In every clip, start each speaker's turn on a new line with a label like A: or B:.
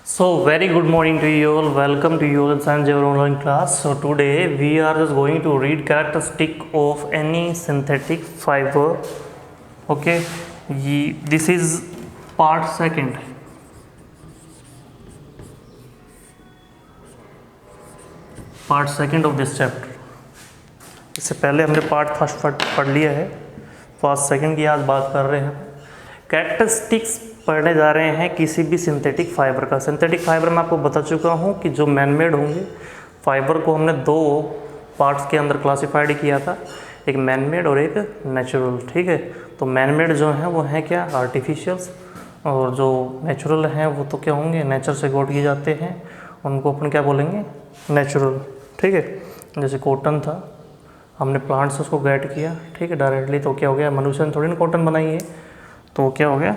A: So very good morning to you all. Welcome to you all in Sanjay online class. So today we are just going to read characteristic of any synthetic fiber. Okay, this is part second. Part second of this chapter. इससे पहले हमने part first पढ़ लिया है. Part second की आज बात कर रहे हैं. कैरेक्टरिस्टिक्स पढ़ने जा रहे हैं किसी भी सिंथेटिक फाइबर का. सिंथेटिक फाइबर मैं आपको बता चुका हूँ कि जो मैनमेड होंगे फाइबर को हमने दो पार्ट्स के अंदर क्लासिफाइड किया था, एक मैनमेड और एक नेचुरल. ठीक है, तो मैनमेड जो हैं वो हैं क्या, आर्टिफिशियल्स, और जो नेचुरल हैं वो तो क्या होंगे, नेचर से गॉट किए जाते हैं, उनको अपन क्या बोलेंगे, नेचुरल. ठीक है, जैसे कॉटन था, हमने प्लांट से उसको गेट किया, ठीक है, डायरेक्टली, तो क्या हो गया, मनुष्य ने थोड़ी ना कॉटन बनाई है, तो क्या हो गया,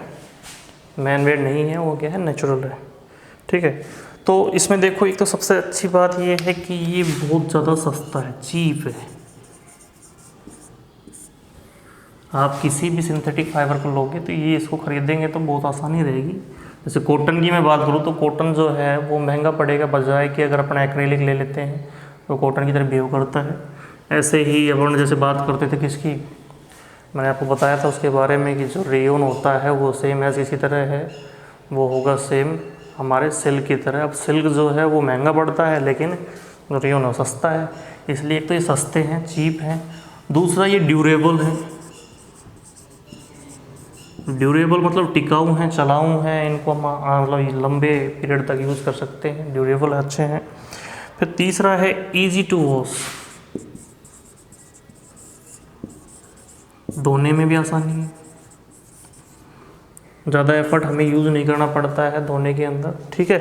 A: मैन मेड नहीं है, वो क्या है, नेचुरल है. ठीक है, तो इसमें देखो, एक तो सबसे अच्छी बात ये है कि ये बहुत ज़्यादा सस्ता है, चीप है. आप किसी भी सिंथेटिक फाइबर को लोगे तो ये इसको ख़रीदेंगे तो बहुत आसानी रहेगी. जैसे कॉटन की मैं बात करूँ तो कॉटन जो है वो महंगा पड़ेगा, बजाय कि अगर अपन एक्रेलिक ले लेते हैं तो कॉटन की तरह बिहेव करता है. ऐसे ही अपन जैसे बात करते थे किसकी, मैंने आपको बताया था उसके बारे में कि जो रेयन होता है वो सेम ऐसे इसी तरह है, वो होगा सेम हमारे सिल्क की तरह. अब सिल्क जो है वो महंगा पड़ता है, लेकिन जो रेयन वो सस्ता है. इसलिए एक तो ये सस्ते हैं, चीप हैं. दूसरा ये ड्यूरेबल है. ड्यूरेबल मतलब टिकाऊ हैं, चलाऊ हैं, इनको हम मतलब लंबे पीरियड तक यूज़ कर सकते हैं. ड्यूरेबल अच्छे हैं. फिर तीसरा है ईजी टू वॉश, धोने में भी आसानी है, ज़्यादा एफर्ट हमें यूज़ नहीं करना पड़ता है धोने के अंदर. ठीक है,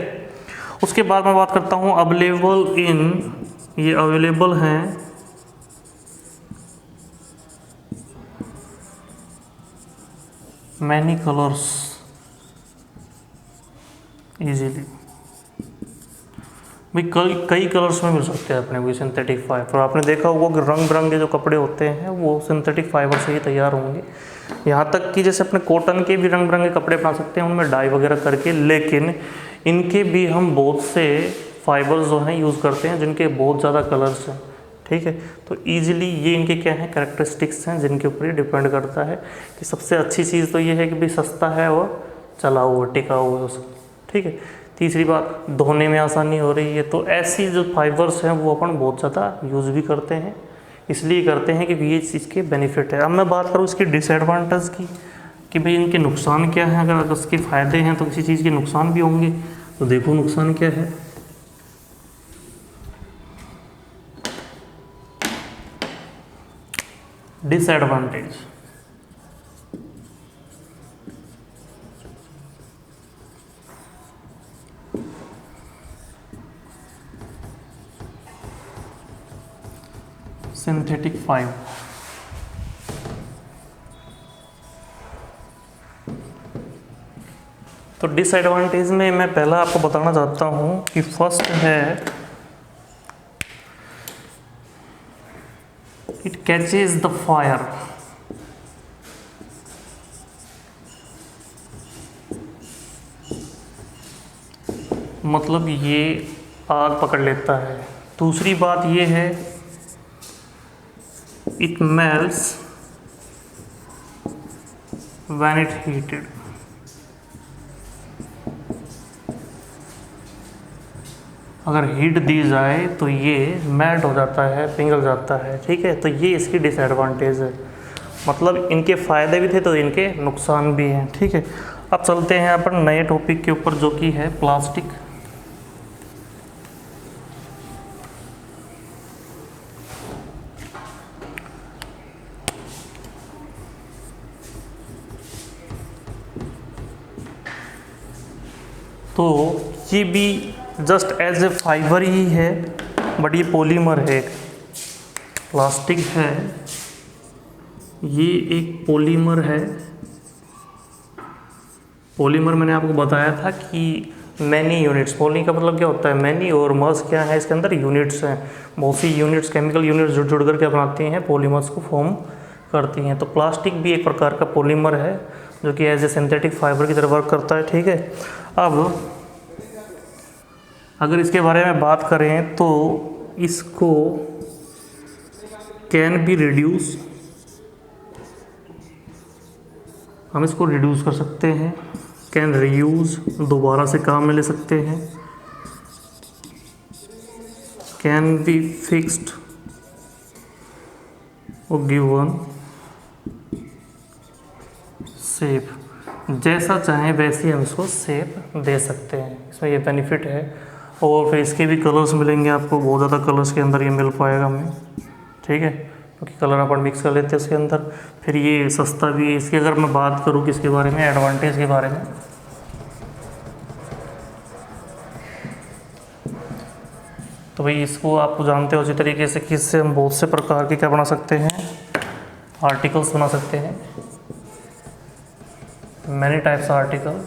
A: उसके बाद मैं बात करता हूँ अवेलेबल इन, ये अवेलेबल हैं मैनी कलर्स इजीली. भाई कई कलर्स में मिल सकते हैं अपने को सिंथेटिक फाइबर. आपने देखा होगा कि रंग बिरंगे जो कपड़े होते हैं वो सिंथेटिक फाइबर से ही तैयार होंगे. यहाँ तक कि जैसे अपने कॉटन के भी रंग बिरंगे कपड़े बना सकते हैं उनमें डाई वगैरह करके, लेकिन इनके भी हम बहुत से फाइबर्स जो हैं यूज़ करते हैं जिनके बहुत ज़्यादा कलर्स हैं. ठीक है, तो ईजिली ये इनके क्या हैं, कैरेक्टरिस्टिक्स हैं जिनके ऊपर ये डिपेंड करता है कि सबसे अच्छी चीज़ तो ये है कि भाई सस्ता है और चलाऊ है, टिकाऊ है उसको. ठीक है, तीसरी बात, धोने में आसानी हो रही है. तो ऐसी जो फाइबर्स हैं वो अपन बहुत ज़्यादा यूज़ भी करते हैं, इसलिए करते हैं कि ये चीज़ के बेनिफिट है. अब मैं बात करूँ इसकी डिसएडवांटेज की कि भाई इनके नुकसान क्या हैं. अगर इसके फ़ायदे हैं तो किसी चीज़ के नुकसान भी होंगे. तो देखो नुकसान क्या है. Disadvantage, synthetic fibre. तो डिसएडवांटेज में मैं पहला आपको बताना चाहता हूँ कि फर्स्ट है इट कैचेज द फायर. मतलब ये आग पकड़ लेता है. दूसरी बात ये है it melts when it heated. अगर हीट दी जाए तो ये मेल्ट हो जाता है, पिघल जाता है. ठीक है, तो ये इसकी डिसएडवांटेज है. मतलब इनके फ़ायदे भी थे तो इनके नुकसान भी हैं. ठीक है, अब चलते हैं अपन नए टॉपिक के ऊपर जो कि है प्लास्टिक. तो ये भी जस्ट एज ए फाइबर ही है, बट ये पॉलीमर है. प्लास्टिक है, ये एक पॉलीमर है. पॉलीमर मैंने आपको बताया था कि मैनी यूनिट्स, पॉली का मतलब क्या होता है, मैनी, और मर्स क्या है, इसके अंदर यूनिट्स हैं. बहुत सी यूनिट्स, केमिकल यूनिट्स जुड़ जुड़ करके बनाती हैं, पॉलीमर्स को फॉर्म करती हैं. तो प्लास्टिक भी एक प्रकार का पॉलीमर है जो कि एज ए सिंथेटिक फाइबर की तरह वर्क करता है. ठीक है, अब अगर इसके बारे में बात करें तो इसको कैन बी रिड्यूस, हम इसको रिड्यूस कर सकते हैं। कैन रीयूज, दोबारा से काम में ले सकते हैं। कैन बी फिक्स्ड और गिवन, सेव, जैसा चाहें वैसे हम इसको सेव दे सकते हैं। इसमें ये बेनिफिट है। और फिर इसके भी कलर्स मिलेंगे आपको, बहुत ज़्यादा कलर्स के अंदर ये मिल पाएगा हमें, ठीक है, क्योंकि कलर अपन मिक्स कर लेते हैं उसके अंदर। फिर ये सस्ता भी है। इसकी अगर मैं बात करूँ किसके बारे में, एडवांटेज के बारे में, तो भाई इसको आप जानते हो उसी तरीके से कि इससे हम बहुत से प्रकार के क्या बना सकते हैं, आर्टिकल्स बना सकते हैं। Many types article,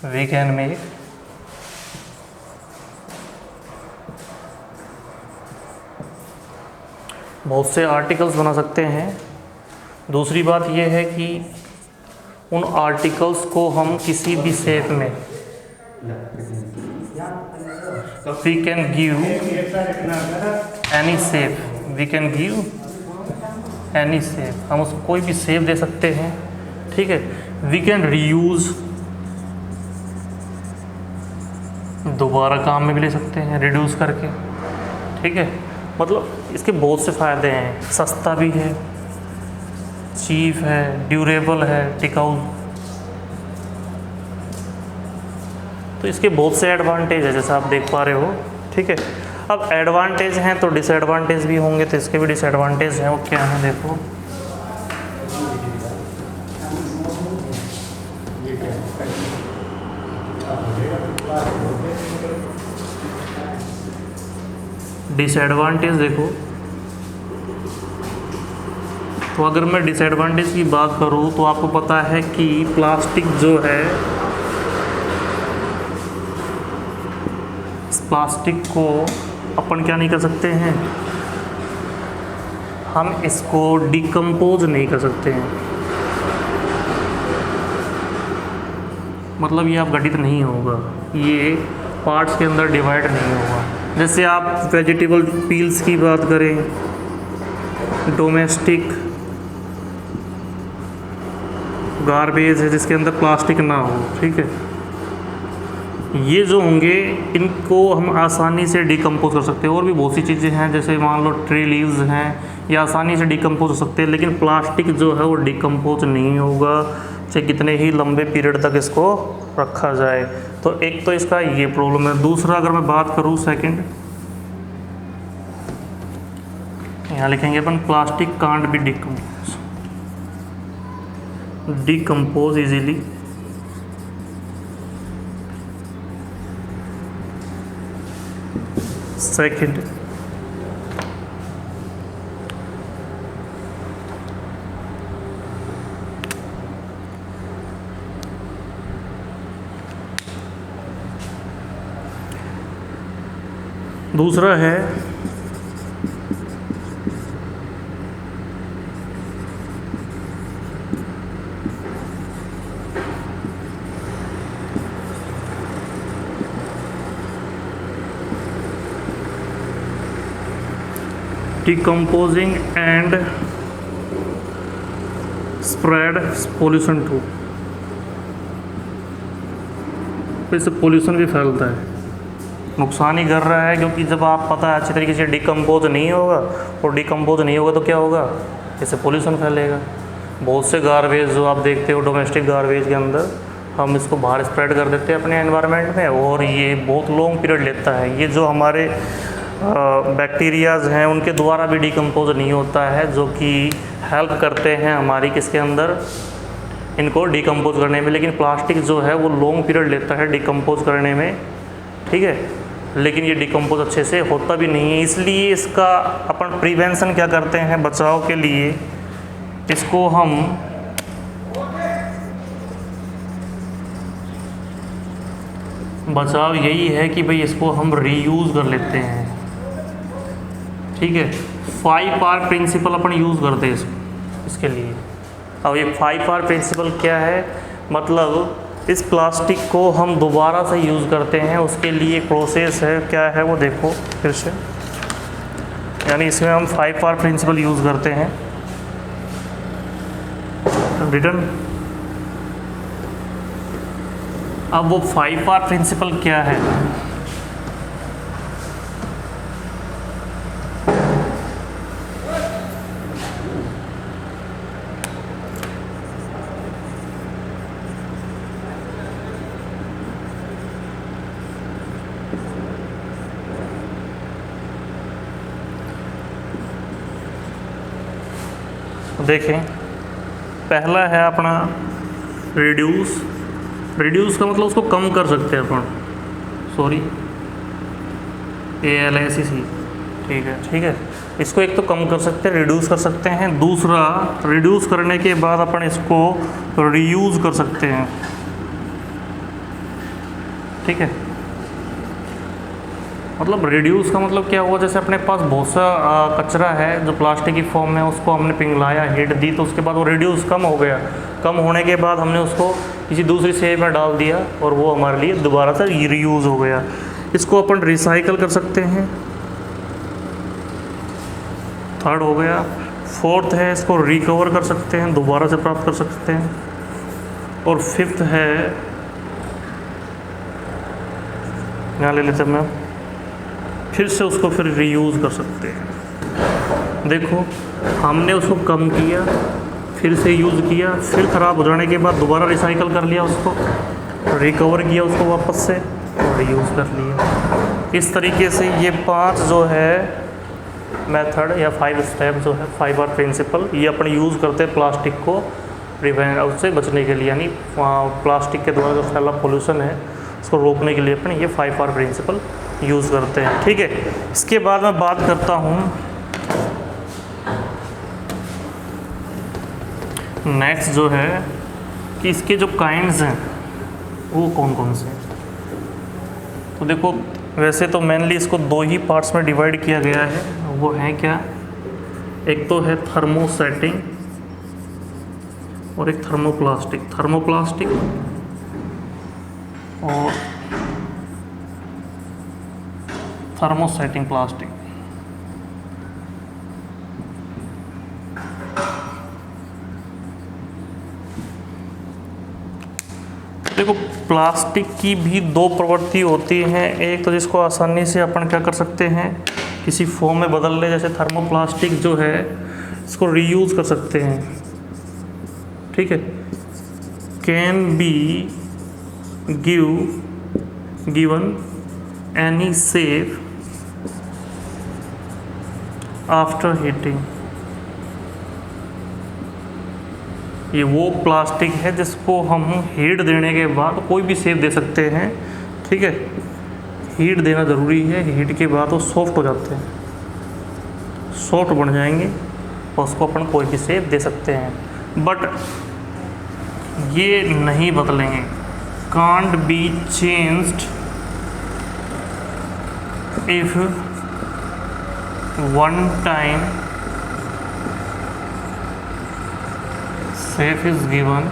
A: we can make बहुत से आर्टिकल्स बना सकते हैं। दूसरी बात यह है कि उन आर्टिकल्स को हम किसी भी शेप में we can give any shape, we can give any shape, हम उसको कोई भी शेप दे सकते हैं, ठीक है। वी कैन रीयूज, दोबारा काम में भी ले सकते हैं रिड्यूस करके, ठीक है। मतलब इसके बहुत से फ़ायदे हैं, सस्ता भी है, चीप है, ड्यूरेबल है, टिकाऊ, तो इसके बहुत से एडवांटेज है जैसा आप देख पा रहे हो, ठीक है। अब एडवांटेज हैं तो डिसएडवांटेज भी होंगे, तो इसके भी डिसएडवांटेज हैं, वो क्या है देखो। डिसएडवांटेज देखो, तो अगर मैं डिसएडवांटेज की बात करूं तो आपको पता है कि प्लास्टिक जो है, इस प्लास्टिक को अपन क्या नहीं कर सकते हैं, हम इसको डिकम्पोज नहीं कर सकते हैं। मतलब ये आप गठित नहीं होगा, ये पार्ट्स के अंदर डिवाइड नहीं होगा। जैसे आप वेजिटेबल पील्स की बात करें, डोमेस्टिक गार्बेज है जिसके अंदर प्लास्टिक ना हो, ठीक है, ये जो होंगे इनको हम आसानी से डिकम्पोज कर सकते हैं। और भी बहुत सी चीज़ें हैं, जैसे मान लो ट्री लीव्स हैं, ये आसानी से डिकम्पोज हो सकते हैं, लेकिन प्लास्टिक जो है वो डिकम्पोज नहीं होगा, चाहे कितने ही लंबे पीरियड तक इसको रखा जाए। तो एक तो इसका ये प्रॉब्लम है। दूसरा अगर मैं बात करूँ सेकंड, यहाँ लिखेंगे अपन plastic can't be decompose easily, second दूसरा है decomposing and spread pollution too, इससे पोल्यूशन भी फैलता है, नुकसान ही कर रहा है, क्योंकि जब आप पता है अच्छी तरीके से डिकम्पोज नहीं होगा, और डिकम्पोज नहीं होगा तो क्या होगा, इससे पोल्यूशन फैलेगा। बहुत से गार्बेज जो आप देखते हो डोमेस्टिक गार्बेज के अंदर, हम इसको बाहर स्प्रेड कर देते हैं अपने एनवायरनमेंट में, और ये बहुत लॉन्ग पीरियड लेता है। ये जो हमारे बैक्टीरियाज हैं उनके द्वारा भी डिकम्पोज नहीं होता है, जो कि हेल्प करते हैं हमारी किसके अंदर, इनको डिकम्पोज करने में। लेकिन प्लास्टिक जो है वो लॉन्ग पीरियड लेता है डिकम्पोज करने में, ठीक है, लेकिन ये डिकम्पोज अच्छे से होता भी नहीं है। इसलिए इसका अपन प्रिवेंशन क्या करते हैं, बचाव के लिए इसको हम बचाव यही है कि भाई इसको हम रीयूज़ कर लेते हैं, ठीक है। 5R प्रिंसिपल अपन यूज़ करते हैं इसके लिए। अब ये 5R प्रिंसिपल क्या है, मतलब इस प्लास्टिक को हम दोबारा से यूज़ करते हैं, उसके लिए एक प्रोसेस है, क्या है वो देखो फिर से। यानी इसमें हम 5R प्रिंसिपल यूज़ करते हैं। रिटर्न। अब वो 5R प्रिंसिपल क्या है? देखें, पहला है अपना रिड्यूस। रिड्यूस का मतलब उसको कम कर सकते हैं अपन, सॉरी ALACC, ठीक है। इसको एक तो कम कर सकते हैं, रिड्यूस कर सकते हैं। दूसरा, रिड्यूस करने के बाद अपन इसको रीयूज़ कर सकते हैं, ठीक है। मतलब रिड्यूस का मतलब क्या हुआ, जैसे अपने पास बहुत सा कचरा है जो प्लास्टिक की फॉर्म में, उसको हमने पिघलाया, हीट दी, तो उसके बाद वो रिड्यूस कम हो गया। कम होने के बाद हमने उसको किसी दूसरी शेप में डाल दिया और वो हमारे लिए दोबारा से रीयूज़ हो गया। इसको अपन रिसाइकल कर सकते हैं, थर्ड हो गया। फोर्थ है, इसको रिकवर कर सकते हैं, दोबारा से प्राप्त कर सकते हैं। और फिफ्थ है, यहाँ ले लेते हैं मैं, फिर से उसको फिर रीयूज़ कर सकते हैं। देखो, हमने उसको कम किया, फिर से यूज़ किया, फिर ख़राब हो जाने के बाद दोबारा रिसाइकल कर लिया उसको, रिकवर किया उसको वापस से और रीयूज़ कर लिया। इस तरीके से ये 5 जो है मेथड या 5 स्टेप जो है 5R प्रिंसिपल, ये अपन यूज़ करते हैं प्लास्टिक को प्रिवेंट उससे बचने के लिए, यानी प्लास्टिक के द्वारा जो फैला पोल्यूशन है उसको रोकने के लिए अपन ये 5R प्रिंसिपल यूज़ करते हैं, ठीक है। इसके बाद मैं बात करता हूँ नेक्स्ट जो है कि इसके जो काइंड्स हैं वो कौन कौन से हैं। तो देखो, वैसे तो मेनली इसको 2 ही पार्ट्स में डिवाइड किया गया है, वो है क्या, एक तो है थर्मोसेटिंग और एक थर्मोप्लास्टिक। थर्मोप्लास्टिक और थर्मोसेटिंग प्लास्टिक। देखो, प्लास्टिक की भी 2 प्रवृत्ति होती हैं। एक तो जिसको आसानी से अपन क्या कर सकते हैं, किसी फॉर्म में बदल ले, जैसे थर्मोप्लास्टिक जो है इसको रीयूज़ कर सकते हैं, ठीक है। Can be given any shape after heating. ये वो प्लास्टिक है जिसको हम हीट देने के बाद कोई भी शेप दे सकते हैं, ठीक है। हीट देना ज़रूरी है, हीट के बाद वो सॉफ्ट हो जाते हैं, सॉफ्ट बन जाएंगे और उसको अपन कोई भी शेप दे सकते हैं। बट ये नहीं बदलेंगे, can't be changed if one time shape is given,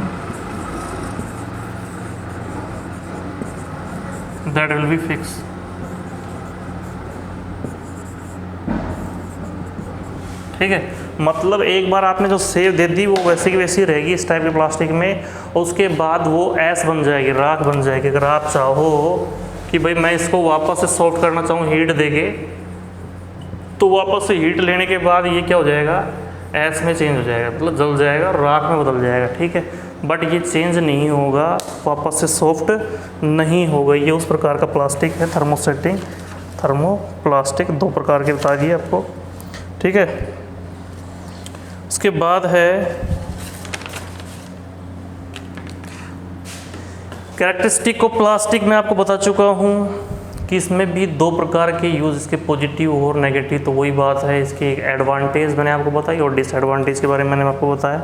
A: that will be fix. ठीक है, मतलब एक बार आपने जो शेप दे दी वो वैसे की वैसी रहेगी इस टाइप के प्लास्टिक में, और उसके बाद वो ऐस बन जाएगी, राख बन जाएगी। अगर आप चाहो कि भाई मैं इसको वापस से सॉफ्ट करना चाहूँ हीट देके, तो वापस से हीट लेने के बाद ये क्या हो जाएगा, ऐस में चेंज हो जाएगा, मतलब जल जाएगा, राख में बदल जाएगा, ठीक है। बट ये चेंज नहीं होगा, वापस से सॉफ्ट नहीं होगा। ये उस प्रकार का प्लास्टिक है थर्मोसेटिंग, थर्मोप्लास्टिक 2 प्रकार के बता दिए आपको, ठीक है। उसके बाद है कैरेक्टरिस्टिक ऑफ प्लास्टिक। मैं आपको बता चुका हूँ कि इसमें भी 2 प्रकार के यूज़, इसके पॉजिटिव और नेगेटिव। तो वही बात है, इसकी एक एडवांटेज मैंने आपको बताई और डिसएडवांटेज के बारे में मैंने आपको बताया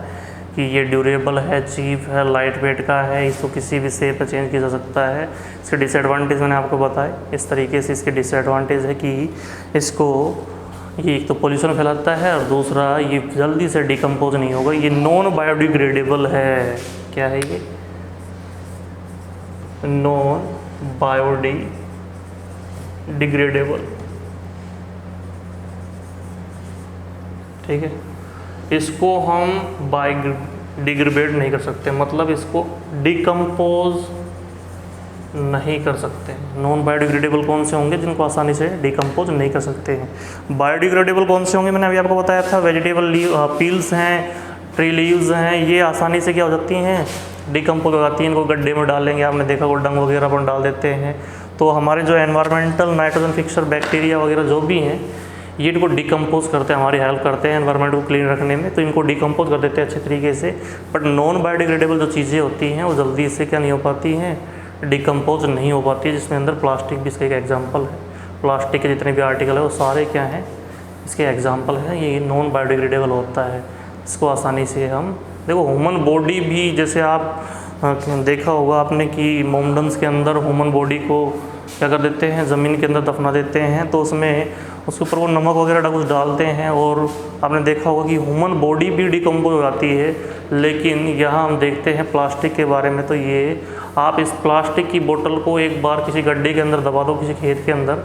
A: कि ये ड्यूरेबल है, चीप है, लाइट वेट का है, इसको किसी भी शेप में चेंज किया जा सकता है। इसके डिसएडवांटेज मैंने आपको बताए। इस तरीके से इसके डिसएडवांटेज है कि इसको ये एक तो पोल्यूशन फैलाता है और दूसरा ये जल्दी से डिकम्पोज नहीं होगा, ये नॉन बायोडिग्रेडेबल है। क्या है ये? Non biodegradable. ठीक है, इसको हम बायोडिग्रेड नहीं कर सकते, मतलब इसको डिकम्पोज नहीं कर सकते। नॉन बायोडिग्रेडेबल कौन से होंगे? जिनको आसानी से डिकम्पोज नहीं कर सकते हैं। बायोडिग्रेडेबल कौन से होंगे? मैंने अभी आपको बताया था, वेजिटेबल पील्स हैं, ट्री लीव्स हैं, ये आसानी से क्या हो जाती हैं? डिकम्पोज हो जाती हैं। इनको गड्ढे में डालेंगे, आपने देखा वो डंग वगैरह पर डाल देते हैं, तो हमारे जो एनवायरमेंटल नाइट्रोजन फिक्सर बैक्टीरिया वगैरह जो भी हैं, ये इनको डिकम्पोज करते हैं, हमारी हेल्प करते हैं एनवायरनमेंट को क्लीन रखने में, तो इनको डिकम्पोज कर देते हैं अच्छे तरीके से। बट नॉन बायोडिग्रेडेबल जो चीज़ें होती हैं वो जल्दी से क्या नहीं हो पाती हैं? डिकम्पोज नहीं हो पाती है, जिसमें अंदर प्लास्टिक भी इसका एक एग्जाम्पल है। प्लास्टिक के जितने भी आर्टिकल है वो सारे क्या हैं? इसके एग्जाम्पल हैं। ये नॉन बायोडिग्रेडेबल होता है, इसको आसानी से हम देखो। ह्यूमन बॉडी भी, जैसे आप देखा होगा आपने कि मोमडन्स के अंदर ह्यूमन बॉडी को क्या कर देते हैं? ज़मीन के अंदर दफना देते हैं, तो उसमें उसके ऊपर वो नमक वगैरह कुछ डालते हैं, और आपने देखा होगा कि ह्यूमन बॉडी भी डिकम्पोज हो जाती है। लेकिन यहाँ हम देखते हैं प्लास्टिक के बारे में, तो ये आप इस प्लास्टिक की बोतल को एक बार किसी गड्ढे के अंदर दबा दो, किसी खेत के अंदर,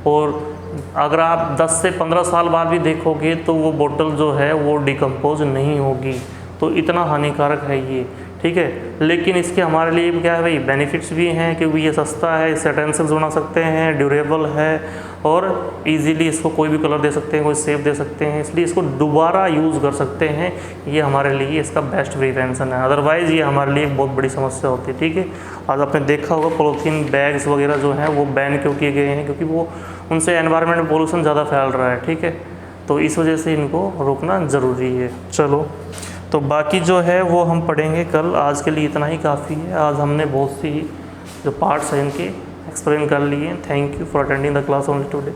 A: और अगर आप 10 से 15 साल बाद भी देखोगे तो वो बोतल जो है वो डिकम्पोज नहीं होगी। तो इतना हानिकारक है ये, ठीक है। लेकिन इसके हमारे लिए क्या है भाई? बेनिफिट्स भी हैं, क्योंकि ये सस्ता है, इससे यूटेंसिल्स बना सकते हैं, ड्यूरेबल है, और इजीली इसको कोई भी कलर दे सकते हैं, कोई शेप दे सकते हैं, इसलिए इसको दोबारा यूज़ कर सकते हैं। ये हमारे लिए इसका बेस्ट प्रिवेंशन है, अदरवाइज़ ये हमारे लिए एक बहुत बड़ी समस्या होती है, ठीक है। आज आपने देखा होगा पॉलीथीन बैग्स वगैरह जो हैं वो बैन क्यों किए गए हैं? क्योंकि वो उनसे एनवायरनमेंट में पोल्यूशन ज़्यादा फैल रहा है, ठीक है। तो इस वजह से इनको रोकना ज़रूरी है। चलो, तो बाकी जो है वो हम पढ़ेंगे कल। आज के लिए इतना ही काफ़ी है। आज हमने बहुत सी जो पार्ट्स हैं इनके एक्सप्लेन कर लिए। Thank you for attending the class only today.